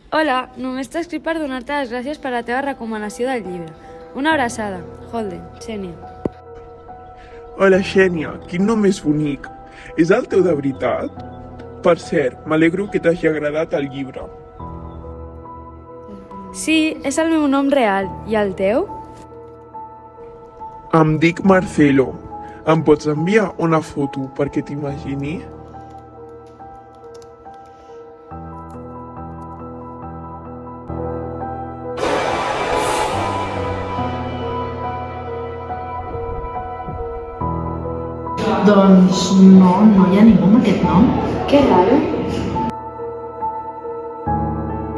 Hola, només t'he escrit per donar-te les gràcies per la teva recomanació del llibre. Una abraçada. Holden, Xènia. Hola, Xènia, quin nom més bonic. És el teu de veritat? Per cert, m'alegro que t'hagi agradat el llibre. Sí, és el meu nom real. I el teu? Em dic Marcelo. Em pots enviar una foto perquè t'imagini? Doncs no hi ha ningú amb aquest nom. Que raro.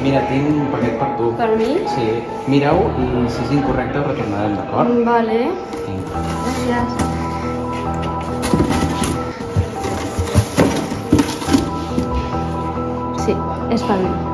Mira, tinc un paquet per tu. Per mi? Sí, mira-ho i si és incorrecte ho retornarem, d'acord? Vale. Vinga. Gràcies. Sí, és per mi.